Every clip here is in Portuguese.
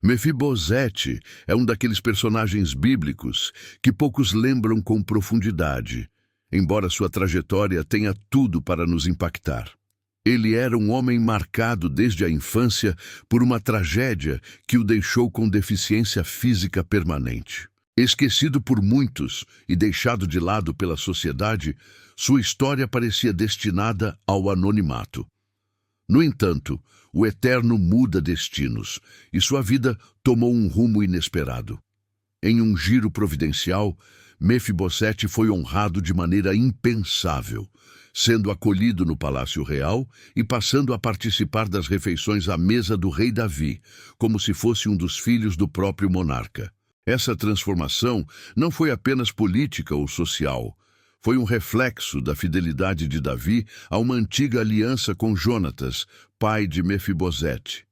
Mefibosete é um daqueles personagens bíblicos que poucos lembram com profundidade, embora sua trajetória tenha tudo para nos impactar. Ele era um homem marcado desde a infância por uma tragédia que o deixou com deficiência física permanente. Esquecido por muitos e deixado de lado pela sociedade, sua história parecia destinada ao anonimato. No entanto, o Eterno muda destinos e sua vida tomou um rumo inesperado. Em um giro providencial, Mefibosete foi honrado de maneira impensável, sendo acolhido no palácio real e passando a participar das refeições à mesa do rei Davi, como se fosse um dos filhos do próprio monarca. Essa transformação não foi apenas política ou social. Foi um reflexo da fidelidade de Davi a uma antiga aliança com Jonatas, pai de Mefibosete.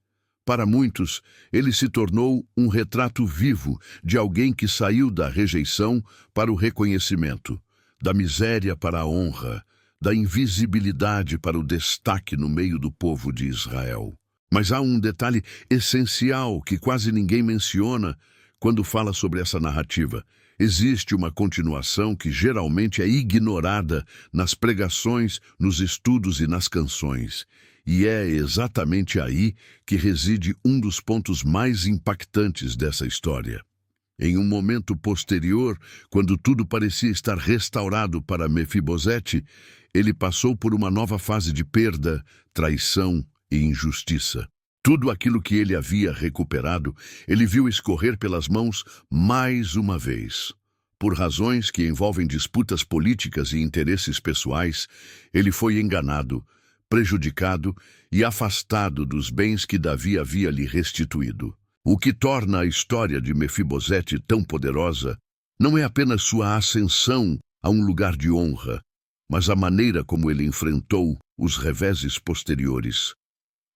Para muitos, ele se tornou um retrato vivo de alguém que saiu da rejeição para o reconhecimento, da miséria para a honra, da invisibilidade para o destaque no meio do povo de Israel. Mas há um detalhe essencial que quase ninguém menciona quando fala sobre essa narrativa. Existe uma continuação que geralmente é ignorada nas pregações, nos estudos e nas canções. E é exatamente aí que reside um dos pontos mais impactantes dessa história. Em um momento posterior, quando tudo parecia estar restaurado para Mefibosete, ele passou por uma nova fase de perda, traição e injustiça. Tudo aquilo que ele havia recuperado, ele viu escorrer pelas mãos mais uma vez. Por razões que envolvem disputas políticas e interesses pessoais, ele foi enganado, prejudicado e afastado dos bens que Davi havia lhe restituído. O que torna a história de Mefibosete tão poderosa não é apenas sua ascensão a um lugar de honra, mas a maneira como ele enfrentou os reveses posteriores.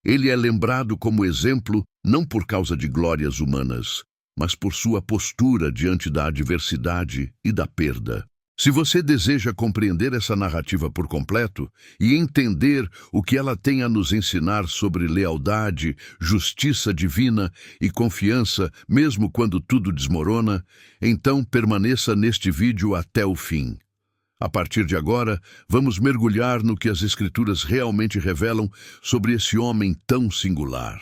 Ele é lembrado como exemplo não por causa de glórias humanas, mas por sua postura diante da adversidade e da perda. Se você deseja compreender essa narrativa por completo e entender o que ela tem a nos ensinar sobre lealdade, justiça divina e confiança, mesmo quando tudo desmorona, então permaneça neste vídeo até o fim. A partir de agora, vamos mergulhar no que as Escrituras realmente revelam sobre esse homem tão singular.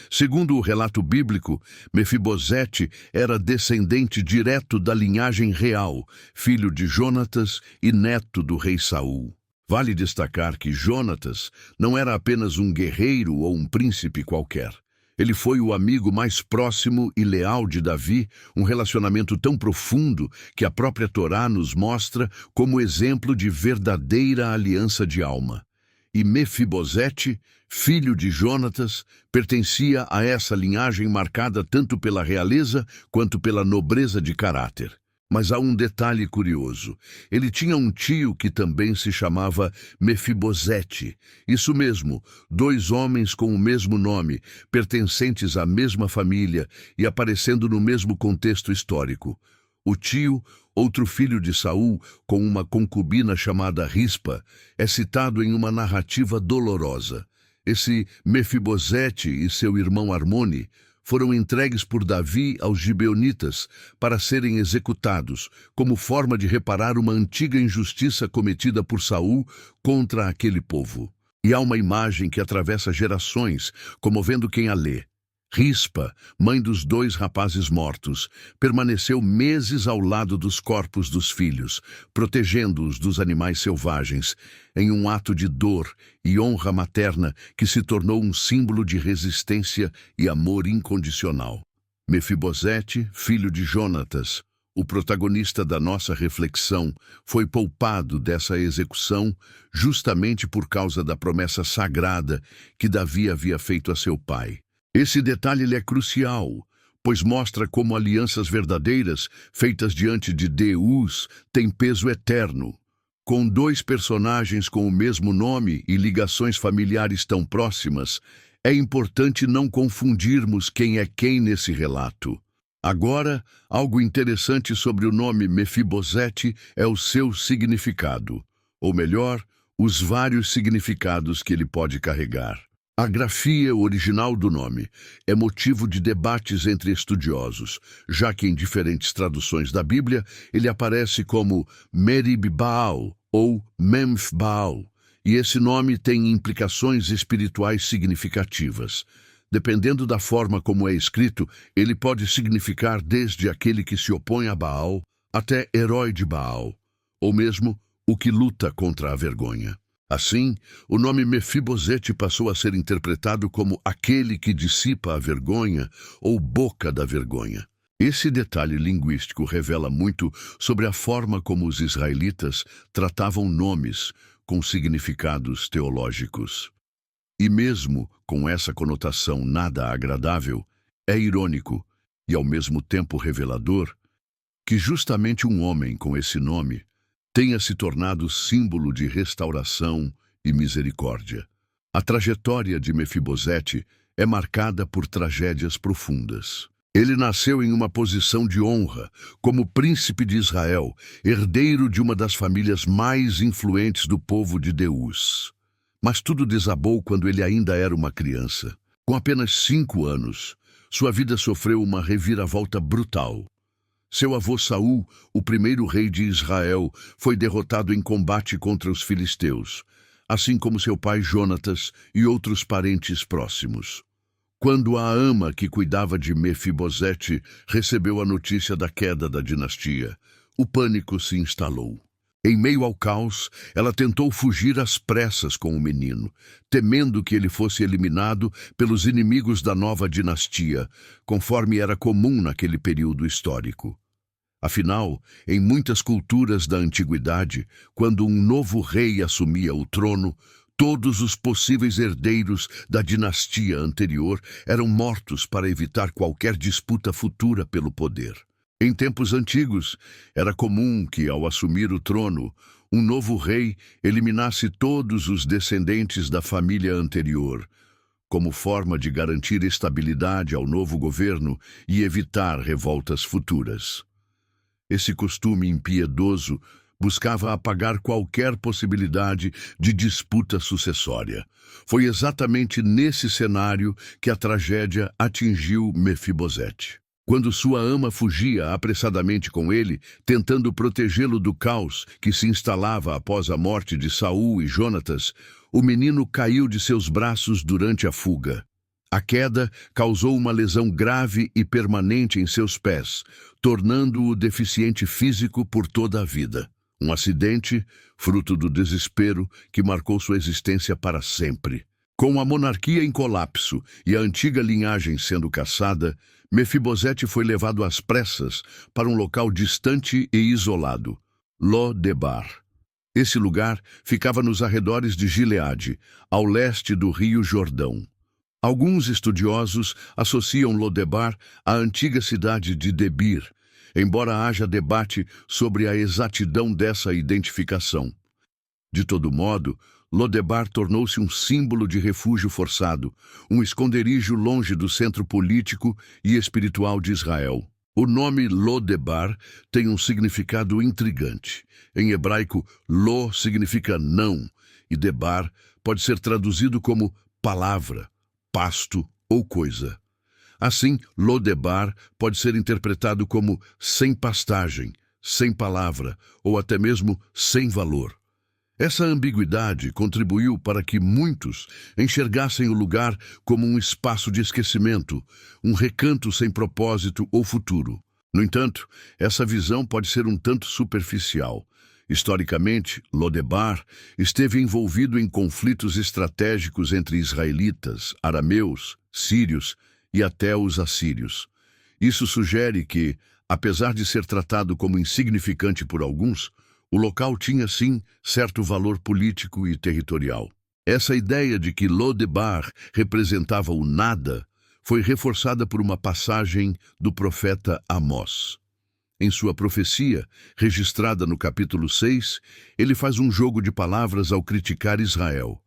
Segundo o relato bíblico, Mefibosete era descendente direto da linhagem real, filho de Jonatas e neto do rei Saul. Vale destacar que Jonatas não era apenas um guerreiro ou um príncipe qualquer. Ele foi o amigo mais próximo e leal de Davi, um relacionamento tão profundo que a própria Torá nos mostra como exemplo de verdadeira aliança de alma. E Mefibosete, filho de Jonatas, pertencia a essa linhagem marcada tanto pela realeza quanto pela nobreza de caráter. Mas há um detalhe curioso. Ele tinha um tio que também se chamava Mefibosete. Isso mesmo, dois homens com o mesmo nome, pertencentes à mesma família e aparecendo no mesmo contexto histórico. O tio, outro filho de Saul, com uma concubina chamada Rispa, é citado em uma narrativa dolorosa. Esse Mefibosete e seu irmão Armone foram entregues por Davi aos gibeonitas para serem executados, como forma de reparar uma antiga injustiça cometida por Saul contra aquele povo. E há uma imagem que atravessa gerações, comovendo quem a lê. Rispa, mãe dos dois rapazes mortos, permaneceu meses ao lado dos corpos dos filhos, protegendo-os dos animais selvagens, em um ato de dor e honra materna que se tornou um símbolo de resistência e amor incondicional. Mefibosete, filho de Jonatas, o protagonista da nossa reflexão, foi poupado dessa execução justamente por causa da promessa sagrada que Davi havia feito a seu pai. Esse detalhe é crucial, pois mostra como alianças verdadeiras, feitas diante de Deus, têm peso eterno. Com dois personagens com o mesmo nome e ligações familiares tão próximas, é importante não confundirmos quem é quem nesse relato. Agora, algo interessante sobre o nome Mefibosete é o seu significado, ou melhor, os vários significados que ele pode carregar. A grafia original do nome é motivo de debates entre estudiosos, já que em diferentes traduções da Bíblia ele aparece como Merib-Baal ou Memf-Baal, e esse nome tem implicações espirituais significativas. Dependendo da forma como é escrito, ele pode significar desde aquele que se opõe a Baal até herói de Baal, ou mesmo o que luta contra a vergonha. Assim, o nome Mefibosete passou a ser interpretado como aquele que dissipa a vergonha ou boca da vergonha. Esse detalhe linguístico revela muito sobre a forma como os israelitas tratavam nomes com significados teológicos. E mesmo com essa conotação nada agradável, é irônico e ao mesmo tempo revelador que justamente um homem com esse nome tenha se tornado símbolo de restauração e misericórdia. A trajetória de Mefibosete é marcada por tragédias profundas. Ele nasceu em uma posição de honra, como príncipe de Israel, herdeiro de uma das famílias mais influentes do povo de Deus. Mas tudo desabou quando ele ainda era uma criança. Com apenas 5 anos, sua vida sofreu uma reviravolta brutal. Seu avô Saul, o primeiro rei de Israel, foi derrotado em combate contra os filisteus, assim como seu pai Jonatas e outros parentes próximos. Quando a ama que cuidava de Mefibosete recebeu a notícia da queda da dinastia, o pânico se instalou. Em meio ao caos, ela tentou fugir às pressas com o menino, temendo que ele fosse eliminado pelos inimigos da nova dinastia, conforme era comum naquele período histórico. Afinal, em muitas culturas da antiguidade, quando um novo rei assumia o trono, todos os possíveis herdeiros da dinastia anterior eram mortos para evitar qualquer disputa futura pelo poder. Em tempos antigos, era comum que, ao assumir o trono, um novo rei eliminasse todos os descendentes da família anterior, como forma de garantir estabilidade ao novo governo e evitar revoltas futuras. Esse costume impiedoso buscava apagar qualquer possibilidade de disputa sucessória. Foi exatamente nesse cenário que a tragédia atingiu Mefibosete. Quando sua ama fugia apressadamente com ele, tentando protegê-lo do caos que se instalava após a morte de Saul e Jonatas, o menino caiu de seus braços durante a fuga. A queda causou uma lesão grave e permanente em seus pés, tornando-o deficiente físico por toda a vida. Um acidente, fruto do desespero, que marcou sua existência para sempre. Com a monarquia em colapso e a antiga linhagem sendo caçada, Mefibosete foi levado às pressas para um local distante e isolado, Lo-debar. Esse lugar ficava nos arredores de Gileade, ao leste do rio Jordão. Alguns estudiosos associam Lo-debar à antiga cidade de Debir, embora haja debate sobre a exatidão dessa identificação. De todo modo, Lo-debar tornou-se um símbolo de refúgio forçado, um esconderijo longe do centro político e espiritual de Israel. O nome Lo-debar tem um significado intrigante. Em hebraico, Lo significa não, e debar pode ser traduzido como palavra, pasto ou coisa. Assim, Lo-debar pode ser interpretado como sem pastagem, sem palavra ou até mesmo sem valor. Essa ambiguidade contribuiu para que muitos enxergassem o lugar como um espaço de esquecimento, um recanto sem propósito ou futuro. No entanto, essa visão pode ser um tanto superficial. Historicamente, Lo-debar esteve envolvido em conflitos estratégicos entre israelitas, arameus, sírios e até os assírios. Isso sugere que, apesar de ser tratado como insignificante por alguns, o local tinha, sim, certo valor político e territorial. Essa ideia de que Lo-debar representava o nada foi reforçada por uma passagem do profeta Amós. Em sua profecia, registrada no capítulo 6, ele faz um jogo de palavras ao criticar Israel,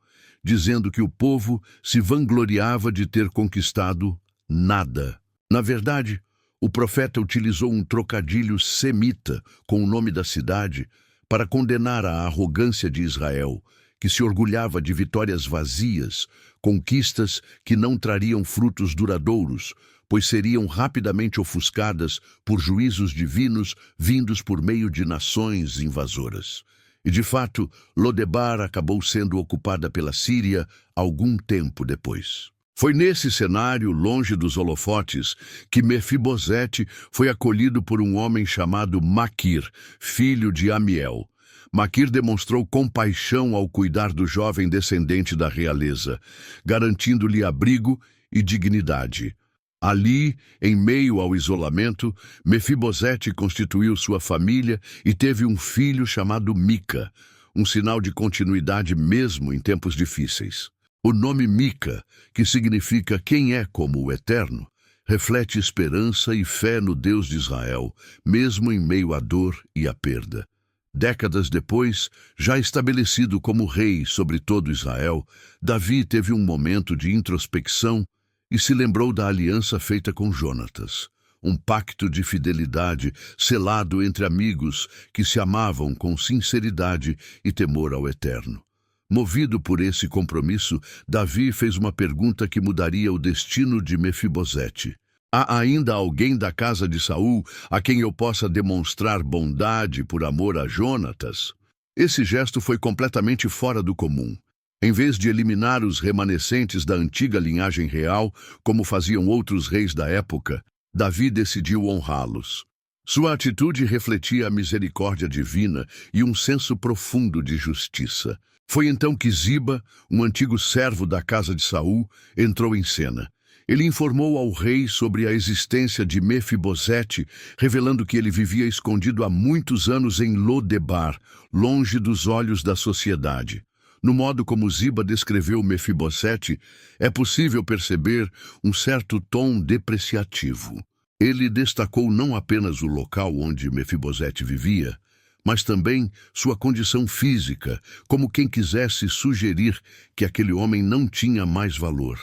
dizendo que o povo se vangloriava de ter conquistado nada. Na verdade, o profeta utilizou um trocadilho semita com o nome da cidade para condenar a arrogância de Israel, que se orgulhava de vitórias vazias, conquistas que não trariam frutos duradouros, pois seriam rapidamente ofuscadas por juízos divinos vindos por meio de nações invasoras. E, de fato, Lodebar acabou sendo ocupada pela Síria algum tempo depois. Foi nesse cenário, longe dos holofotes, que Mefibosete foi acolhido por um homem chamado Maquir, filho de Amiel. Maquir demonstrou compaixão ao cuidar do jovem descendente da realeza, garantindo-lhe abrigo e dignidade. Ali, em meio ao isolamento, Mefibosete constituiu sua família e teve um filho chamado Mica, um sinal de continuidade mesmo em tempos difíceis. O nome Mica, que significa quem é como o Eterno, reflete esperança e fé no Deus de Israel, mesmo em meio à dor e à perda. Décadas depois, já estabelecido como rei sobre todo Israel, Davi teve um momento de introspecção e se lembrou da aliança feita com Jonatas, um pacto de fidelidade selado entre amigos que se amavam com sinceridade e temor ao Eterno. Movido por esse compromisso, Davi fez uma pergunta que mudaria o destino de Mefibosete. Há ainda alguém da casa de Saul a quem eu possa demonstrar bondade por amor a Jonatas? Esse gesto foi completamente fora do comum. Em vez de eliminar os remanescentes da antiga linhagem real, como faziam outros reis da época, Davi decidiu honrá-los. Sua atitude refletia a misericórdia divina e um senso profundo de justiça. Foi então que Ziba, um antigo servo da casa de Saul, entrou em cena. Ele informou ao rei sobre a existência de Mefibosete, revelando que ele vivia escondido há muitos anos em Lodebar, longe dos olhos da sociedade. No modo como Ziba descreveu Mefibosete, é possível perceber um certo tom depreciativo. Ele destacou não apenas o local onde Mefibosete vivia, mas também sua condição física, como quem quisesse sugerir que aquele homem não tinha mais valor.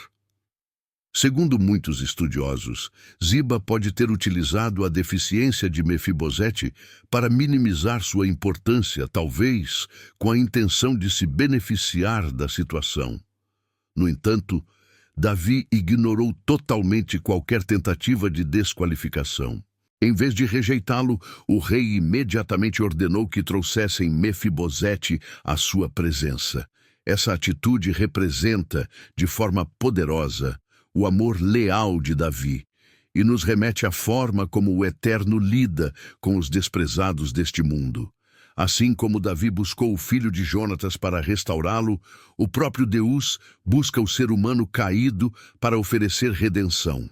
Segundo muitos estudiosos, Ziba pode ter utilizado a deficiência de Mefibosete para minimizar sua importância, talvez com a intenção de se beneficiar da situação. No entanto, Davi ignorou totalmente qualquer tentativa de desqualificação. Em vez de rejeitá-lo, o rei imediatamente ordenou que trouxessem Mefibosete à sua presença. Essa atitude representa, de forma poderosa, o amor leal de Davi e nos remete à forma como o Eterno lida com os desprezados deste mundo. Assim como Davi buscou o filho de Jonatas para restaurá-lo, o próprio Deus busca o ser humano caído para oferecer redenção.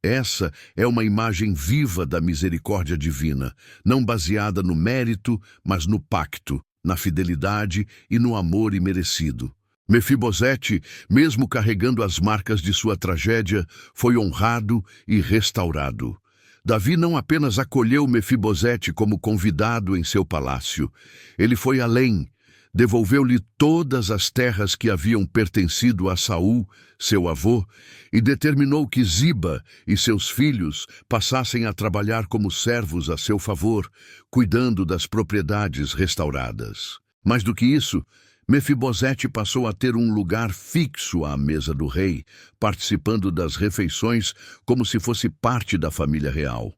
Essa é uma imagem viva da misericórdia divina, não baseada no mérito, mas no pacto, na fidelidade e no amor imerecido. Mefibosete, mesmo carregando as marcas de sua tragédia, foi honrado e restaurado. Davi não apenas acolheu Mefibosete como convidado em seu palácio, ele foi além, devolveu-lhe todas as terras que haviam pertencido a Saul, seu avô, e determinou que Ziba e seus filhos passassem a trabalhar como servos a seu favor, cuidando das propriedades restauradas. Mais do que isso, Mefibosete passou a ter um lugar fixo à mesa do rei, participando das refeições como se fosse parte da família real.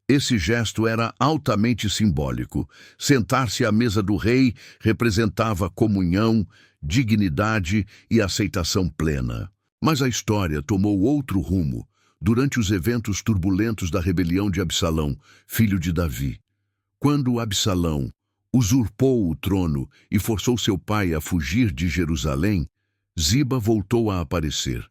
Esse gesto era altamente simbólico. Sentar-se à mesa do rei representava comunhão, dignidade e aceitação plena. Mas a história tomou outro rumo durante os eventos turbulentos da rebelião de Absalão, filho de Davi. Quando Absalão usurpou o trono e forçou seu pai a fugir de Jerusalém, Ziba voltou a aparecer.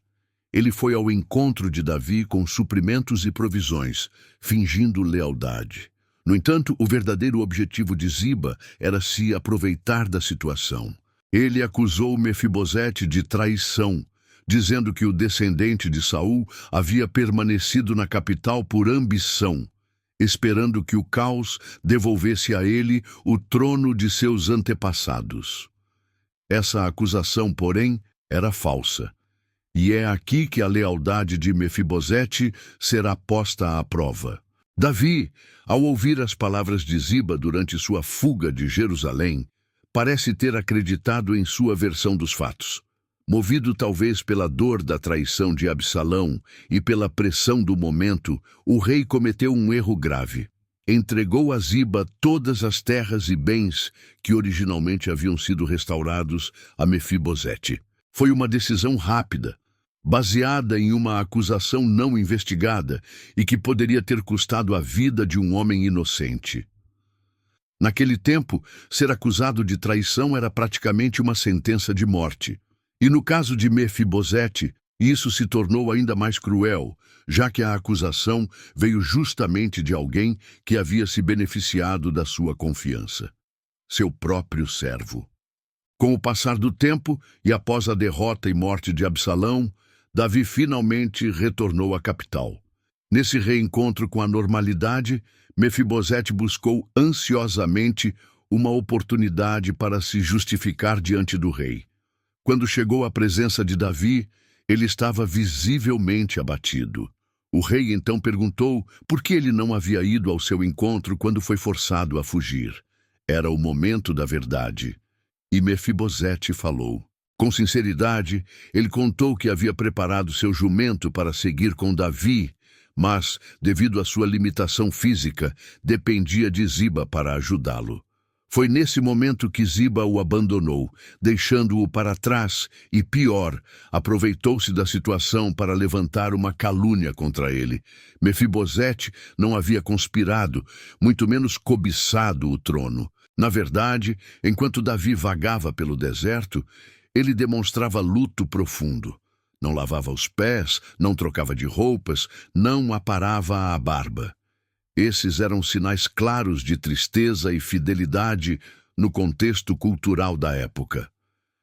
Ele foi ao encontro de Davi com suprimentos e provisões, fingindo lealdade. No entanto, o verdadeiro objetivo de Ziba era se aproveitar da situação. Ele acusou Mefibosete de traição, dizendo que o descendente de Saul havia permanecido na capital por ambição, esperando que o caos devolvesse a ele o trono de seus antepassados. Essa acusação, porém, era falsa. E é aqui que a lealdade de Mefibosete será posta à prova. Davi, ao ouvir as palavras de Ziba durante sua fuga de Jerusalém, parece ter acreditado em sua versão dos fatos. Movido talvez pela dor da traição de Absalão e pela pressão do momento, o rei cometeu um erro grave. Entregou a Ziba todas as terras e bens que originalmente haviam sido restaurados a Mefibosete. Foi uma decisão rápida, baseada em uma acusação não investigada e que poderia ter custado a vida de um homem inocente. Naquele tempo, ser acusado de traição era praticamente uma sentença de morte. E no caso de Mefibosete, isso se tornou ainda mais cruel, já que a acusação veio justamente de alguém que havia se beneficiado da sua confiança, seu próprio servo. Com o passar do tempo e após a derrota e morte de Absalão, Davi finalmente retornou à capital. Nesse reencontro com a normalidade, Mefibosete buscou ansiosamente uma oportunidade para se justificar diante do rei. Quando chegou à presença de Davi, ele estava visivelmente abatido. O rei então perguntou por que ele não havia ido ao seu encontro quando foi forçado a fugir. Era o momento da verdade. E Mefibosete falou. Com sinceridade, ele contou que havia preparado seu jumento para seguir com Davi, mas, devido à sua limitação física, dependia de Ziba para ajudá-lo. Foi nesse momento que Ziba o abandonou, deixando-o para trás e, pior, aproveitou-se da situação para levantar uma calúnia contra ele. Mefibosete não havia conspirado, muito menos cobiçado o trono. Na verdade, enquanto Davi vagava pelo deserto, ele demonstrava luto profundo. Não lavava os pés, não trocava de roupas, não aparava a barba. Esses eram sinais claros de tristeza e fidelidade no contexto cultural da época.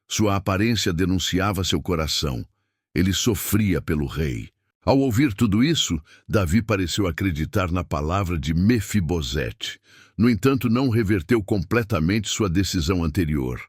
Sua aparência denunciava seu coração. Ele sofria pelo rei. Ao ouvir tudo isso, Davi pareceu acreditar na palavra de Mefibosete. No entanto, não reverteu completamente sua decisão anterior.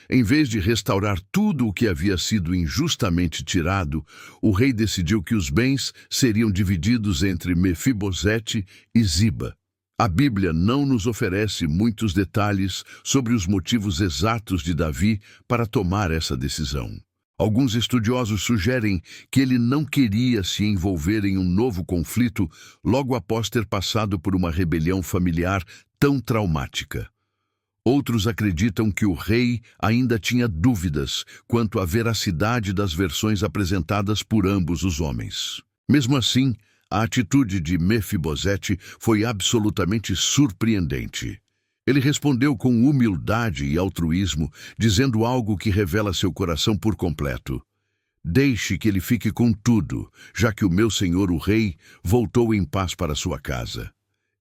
Em vez de restaurar tudo o que havia sido injustamente tirado, o rei decidiu que os bens seriam divididos entre Mefibosete e Ziba. A Bíblia não nos oferece muitos detalhes sobre os motivos exatos de Davi para tomar essa decisão. Alguns estudiosos sugerem que ele não queria se envolver em um novo conflito logo após ter passado por uma rebelião familiar tão traumática. Outros acreditam que o rei ainda tinha dúvidas quanto à veracidade das versões apresentadas por ambos os homens. Mesmo assim, a atitude de Mefibosete foi absolutamente surpreendente. Ele respondeu com humildade e altruísmo, dizendo algo que revela seu coração por completo. Deixe que ele fique com tudo, já que o meu senhor, o rei, voltou em paz para sua casa.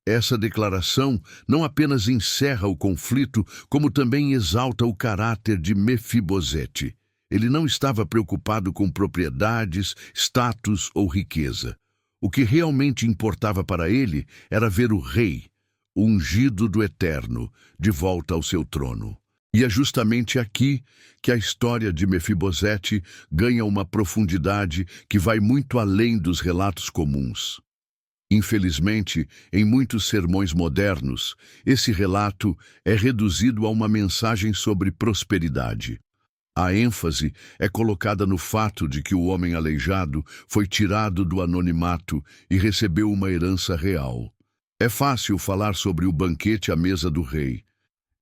Essa declaração não apenas encerra o conflito, como também exalta o caráter de Mefibosete. Ele não estava preocupado com propriedades, status ou riqueza. O que realmente importava para ele era ver o rei, o ungido do Eterno, de volta ao seu trono. E é justamente aqui que a história de Mefibosete ganha uma profundidade que vai muito além dos relatos comuns. Infelizmente, em muitos sermões modernos, esse relato é reduzido a uma mensagem sobre prosperidade. A ênfase é colocada no fato de que o homem aleijado foi tirado do anonimato e recebeu uma herança real. É fácil falar sobre o banquete à mesa do rei.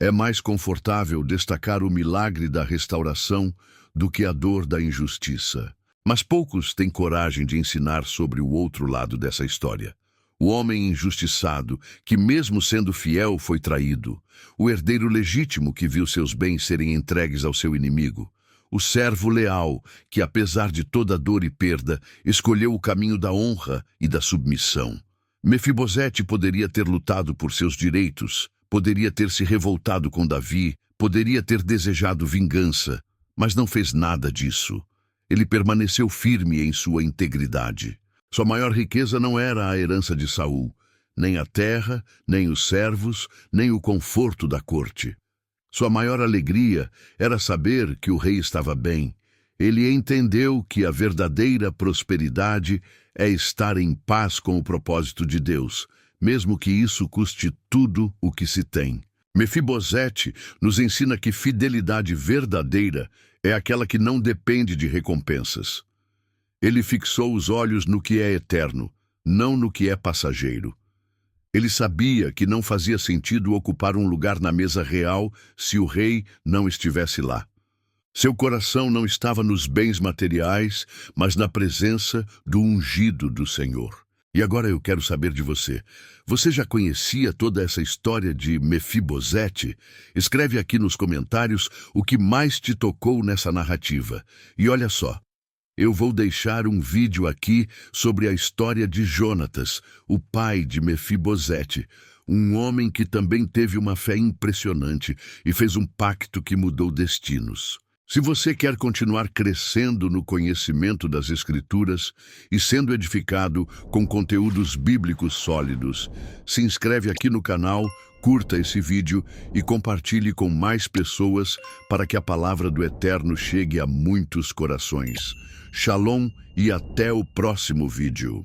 É mais confortável destacar o milagre da restauração do que a dor da injustiça. Mas poucos têm coragem de ensinar sobre o outro lado dessa história. O homem injustiçado, que mesmo sendo fiel foi traído. O herdeiro legítimo que viu seus bens serem entregues ao seu inimigo. O servo leal, que apesar de toda dor e perda, escolheu o caminho da honra e da submissão. Mefibosete poderia ter lutado por seus direitos, poderia ter se revoltado com Davi, poderia ter desejado vingança, mas não fez nada disso. Ele permaneceu firme em sua integridade. Sua maior riqueza não era a herança de Saul, nem a terra, nem os servos, nem o conforto da corte. Sua maior alegria era saber que o rei estava bem. Ele entendeu que a verdadeira prosperidade é estar em paz com o propósito de Deus, mesmo que isso custe tudo o que se tem. Mefibosete nos ensina que fidelidade verdadeira é aquela que não depende de recompensas. Ele fixou os olhos no que é eterno, não no que é passageiro. Ele sabia que não fazia sentido ocupar um lugar na mesa real se o rei não estivesse lá. Seu coração não estava nos bens materiais, mas na presença do ungido do Senhor. E agora eu quero saber de você. Você já conhecia toda essa história de Mefibosete? Escreve aqui nos comentários o que mais te tocou nessa narrativa. E olha só, eu vou deixar um vídeo aqui sobre a história de Jonatas, o pai de Mefibosete, um homem que também teve uma fé impressionante e fez um pacto que mudou destinos. Se você quer continuar crescendo no conhecimento das Escrituras e sendo edificado com conteúdos bíblicos sólidos, se inscreve aqui no canal, curta esse vídeo e compartilhe com mais pessoas para que a palavra do Eterno chegue a muitos corações. Shalom e até o próximo vídeo.